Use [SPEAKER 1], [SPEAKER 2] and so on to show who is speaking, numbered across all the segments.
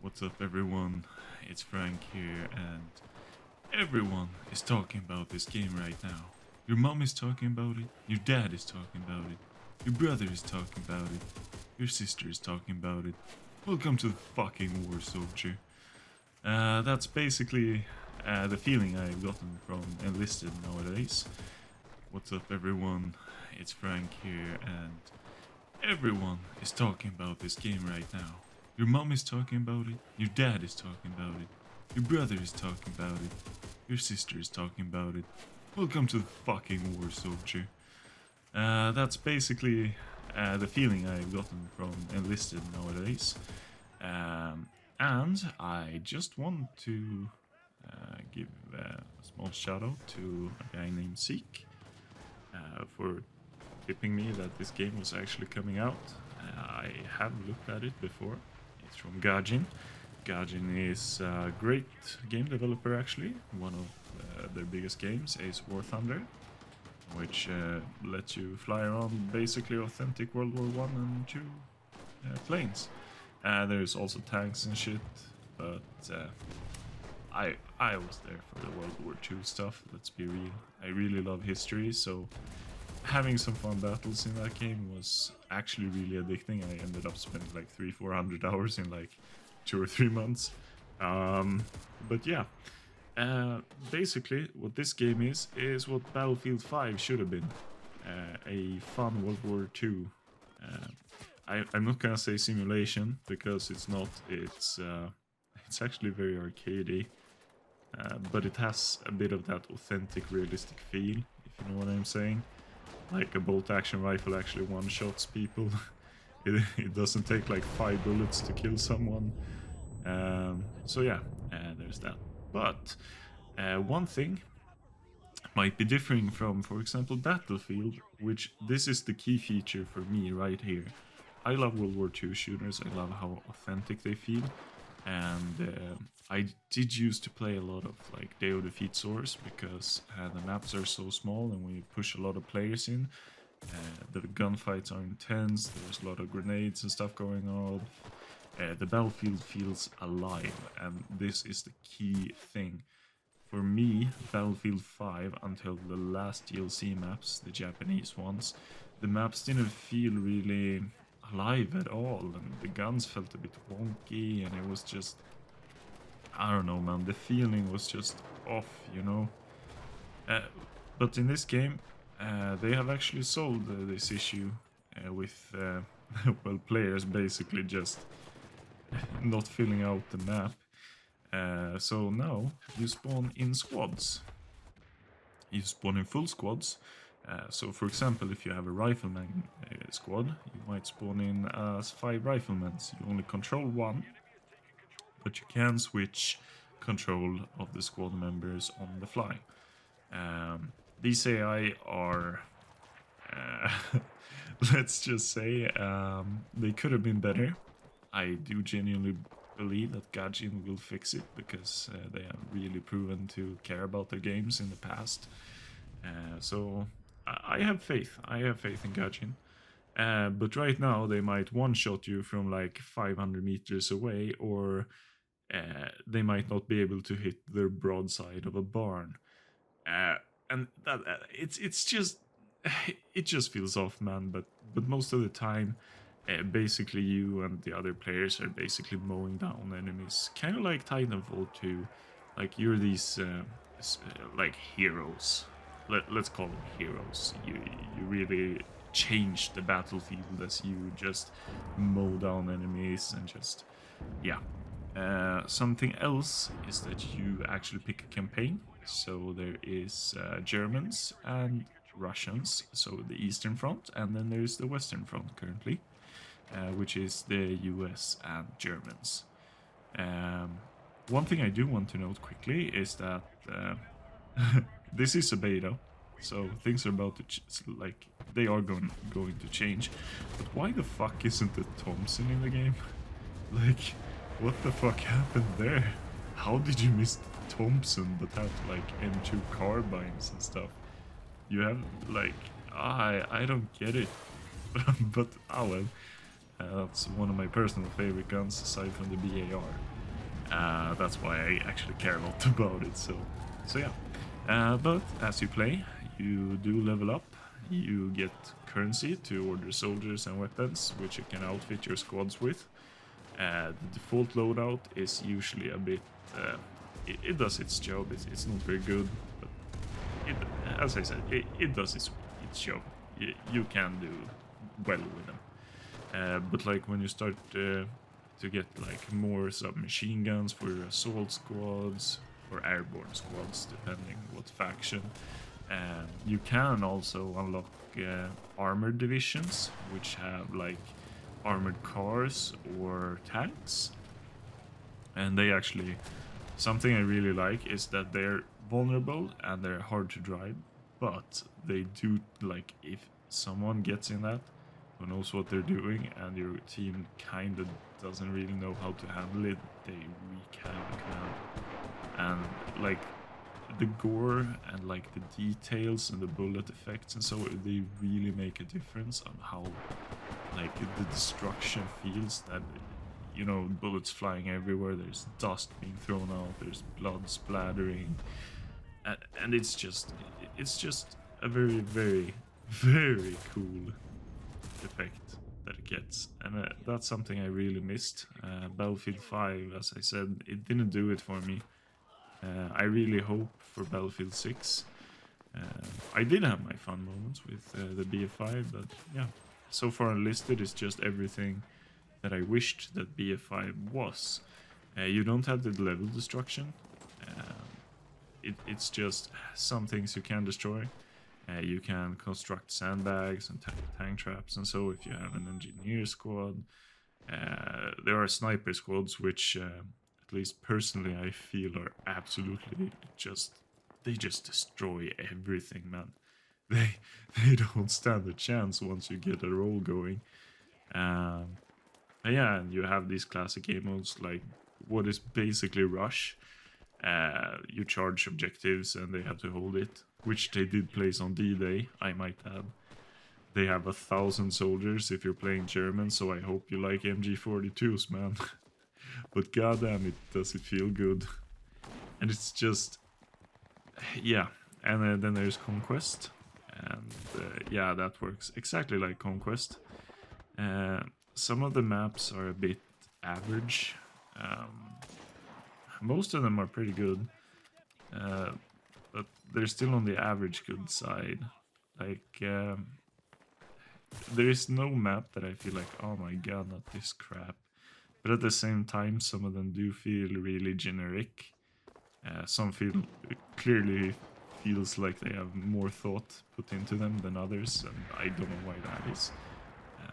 [SPEAKER 1] What's up, everyone? It's Frank here, and everyone is talking about this game right now. Your mom is talking about it, your dad is talking about it, your brother is talking about it, your sister is talking about it. Welcome to the fucking war, soldier. That's basically the feeling I've gotten from Enlisted nowadays. What's up, everyone? It's Frank here, and everyone is talking about this game right now. Your mom is talking about it, your dad is talking about it, your brother is talking about it, your sister is talking about it. Welcome to the fucking war, soldier. That's basically the feeling I've gotten from Enlisted nowadays. And I just want to give a small shout out to a guy named Seek for tipping me that this game was actually coming out. I have looked at it before. It's from Gajin. Gajin is a great game developer, actually. One of their biggest games, Ace War Thunder, which lets you fly around basically authentic World War One and two planes. There's also tanks and shit, but I was there for the World War II stuff. Let's be real. I really love history, so having some fun battles in that game was actually really addicting. I ended up spending like 300-400 hours in like 2 or 3 months. But yeah, basically what this game is what Battlefield 5 should have been. A fun World War II. I'm not gonna say simulation because it's not. It's actually very arcadey, but it has a bit of that authentic, realistic feel, if you know what I'm saying. Like a bolt-action rifle actually one-shots people. it doesn't take like 5 bullets to kill someone. So yeah, there's that. But one thing might be differing from, for example, Battlefield, which this is the key feature for me right here. I love World War II shooters. I love how authentic they feel. And I did used to play a lot of like Day of Defeat Source because the maps are so small and we push a lot of players in. The gunfights are intense, there's a lot of grenades and stuff going on. The battlefield feels alive, and this is the key thing. For me, Battlefield 5, until the last DLC maps, the Japanese ones, the maps didn't feel really alive at all, and the guns felt a bit wonky, and it was just, I don't know, man, the feeling was just off, you know. But in this game, they have actually solved this issue with well, players basically just not filling out the map. So now you spawn in squads. You spawn in full squads. So for example, if you have a rifleman squad, you might spawn in as 5 riflemen. You only control 1, but you can switch control of the squad members on the fly. These AI are, let's just say, they could have been better. I do genuinely believe that Gajin will fix it because they have really proven to care about their games in the past. So I have faith. I have faith in Gajin. But right now they might one-shot you from like 500 meters away, or they might not be able to hit the broadside of a barn. And that it's just it just feels off, man. But most of the time, basically you and the other players are basically mowing down enemies, kind of like Titanfall 2. Like you're these like heroes. Let's call them heroes. You really change the battlefield as you just mow down enemies and just, yeah. Something else is that you actually pick a campaign. So there is Germans and Russians, so the Eastern Front, and then there's the Western Front currently, which is the US and Germans. One thing I do want to note quickly is that this is a beta, so things are about to like they are going to change. But why the fuck isn't the Thompson in the game? Like, what the fuck happened there? How did you miss Thompson but have like M2 carbines and stuff? You have like I don't get it. But oh well. That's one of my personal favorite guns aside from the BAR. That's why I actually care a lot about it. So yeah. But as you play, you do level up. You get currency to order soldiers and weapons, which you can outfit your squads with. The default loadout is usually a bit... it does its job. It's not very good, but as I said, it does its job. You can do well with them. But like when you start to get like more submachine guns for your assault squads or airborne squads, depending what faction, you can also unlock armored divisions, which have like armored cars or tanks. And they actually, something I really like is that they're vulnerable and they're hard to drive, but they do, like, if someone gets in that who knows what they're doing and your team kind of doesn't really know how to handle it, they wreak havoc, man. And like the gore and like the details and the bullet effects and so, they really make a difference on how like the destruction feels. That, you know, bullets flying everywhere, there's dust being thrown out, there's blood splattering, and it's just a very, very, very cool effect that it gets. And that's something I really missed. Battlefield 5, as I said, it didn't do it for me. I really hope for Battlefield 6. I did have my fun moments with the BF5, but yeah, so far Enlisted is just everything that I wished that BF5 was. You don't have the level destruction. It's just some things you can destroy. You can construct sandbags and tank traps, and so if you have an engineer squad. There are sniper squads, which at least personally I feel are absolutely they just destroy everything, man. They don't stand a chance once you get a roll going. Yeah, and you have these classic game modes like what is basically Rush. You charge objectives and they have to hold it, which they did place on D-Day, I might add. They have 1,000 soldiers if you're playing German, so I hope you like MG42s, man. But goddamn, it does it feel good. And it's just... yeah, and then there's Conquest. And yeah, that works exactly like Conquest. Some of the maps are a bit average. Most of them are pretty good. But they're still on the average good side. Like, there is no map that I feel like, oh my god, not this crap. But at the same time, some of them do feel really generic. Some clearly feels like they have more thought put into them than others, and I don't know why that is.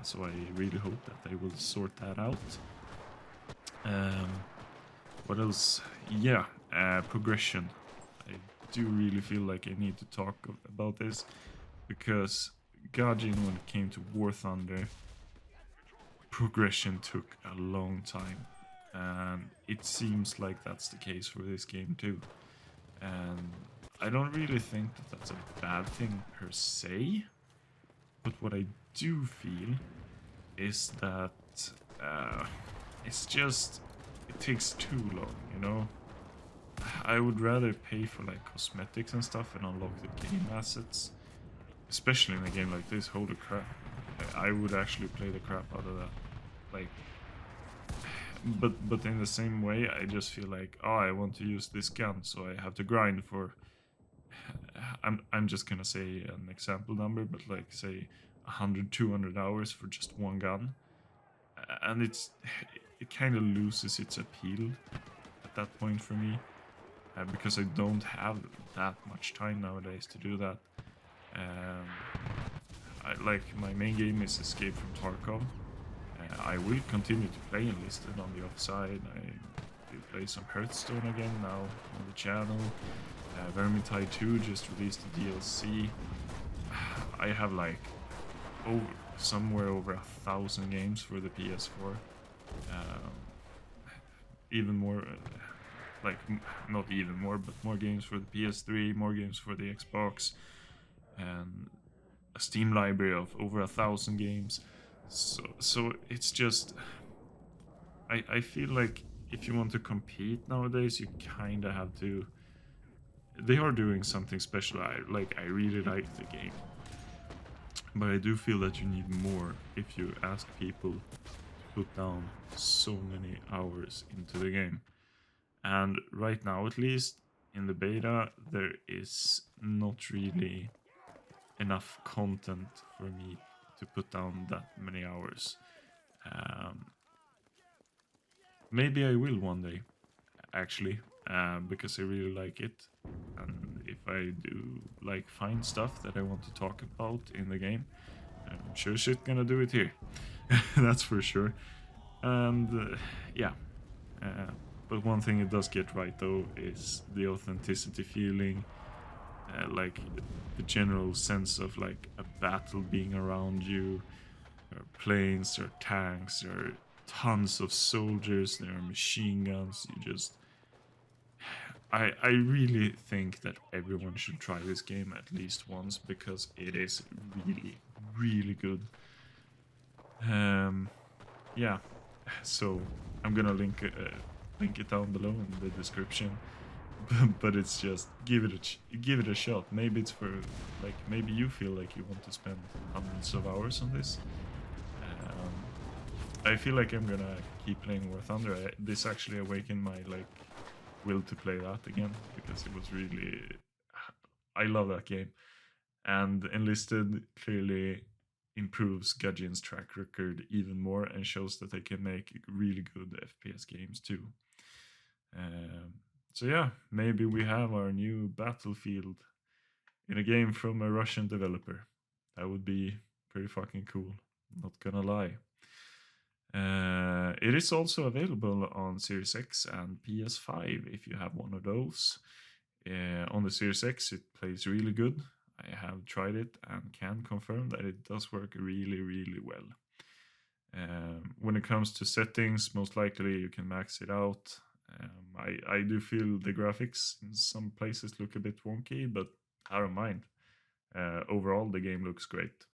[SPEAKER 1] So I really hope that they will sort that out. What else? Yeah, progression. I do really feel like I need to talk about this, because Gajin, when it came to War Thunder, progression took a long time, and it seems like that's the case for this game too. And I don't really think that that's a bad thing per se, but what I do feel is that it takes too long, you know? I would rather pay for like cosmetics and stuff and unlock the game assets, especially in a game like this. Holy crap, I would actually play the crap out of that. Like, but in the same way, I just feel like, oh, I want to use this gun, so I have to grind for, I'm just gonna say an example number, but like say 100-200 hours for just one gun, and it kind of loses its appeal at that point for me, because I don't have that much time nowadays to do that. Like, my main game is Escape from Tarkov. I will continue to play Enlisted on the offside. I will play some Hearthstone again now on the channel. Vermintide 2 just released the DLC. I have like somewhere over 1,000 games for the PS4. Even more, like, not even more, but more games for the PS3, more games for the Xbox, and a Steam library of over 1,000 games. So it's just I feel like if you want to compete nowadays, you kind of have to. They are doing something special. I really like the game, but I do feel that you need more if you ask people to put down so many hours into the game. And right now, at least in the beta, there is not really enough content for me to put down that many hours. Um, Maybe I will one day, actually, because I really like it. And if I do like find stuff that I want to talk about in the game, I'm sure shit gonna do it here. That's for sure. And yeah, uh, but one thing it does get right though is the authenticity feeling, like the general sense of like a battle being around you. There are planes, there are tanks, there are tons of soldiers, there are machine guns. I really think that everyone should try this game at least once because it is really, really good. Um, yeah, so I'm gonna link it down below in the description. But it's just give it a shot. Maybe it's for like maybe you feel like you want to spend hundreds of hours on this. Um, I feel like I'm gonna keep playing War Thunder. This actually awakened my like will to play that again because it was really I love that game. And Enlisted clearly improves Gudgeon's track record even more and shows that they can make really good FPS games too. Um, so yeah, maybe we have our new Battlefield in a game from a Russian developer. That would be pretty fucking cool. Not gonna lie. It is also available on Series X and PS5 if you have one of those. On the Series X, it plays really good. I have tried it and can confirm that it does work really, really well. When it comes to settings, most likely you can max it out. I do feel the graphics in some places look a bit wonky, but I don't mind. Overall, the game looks great.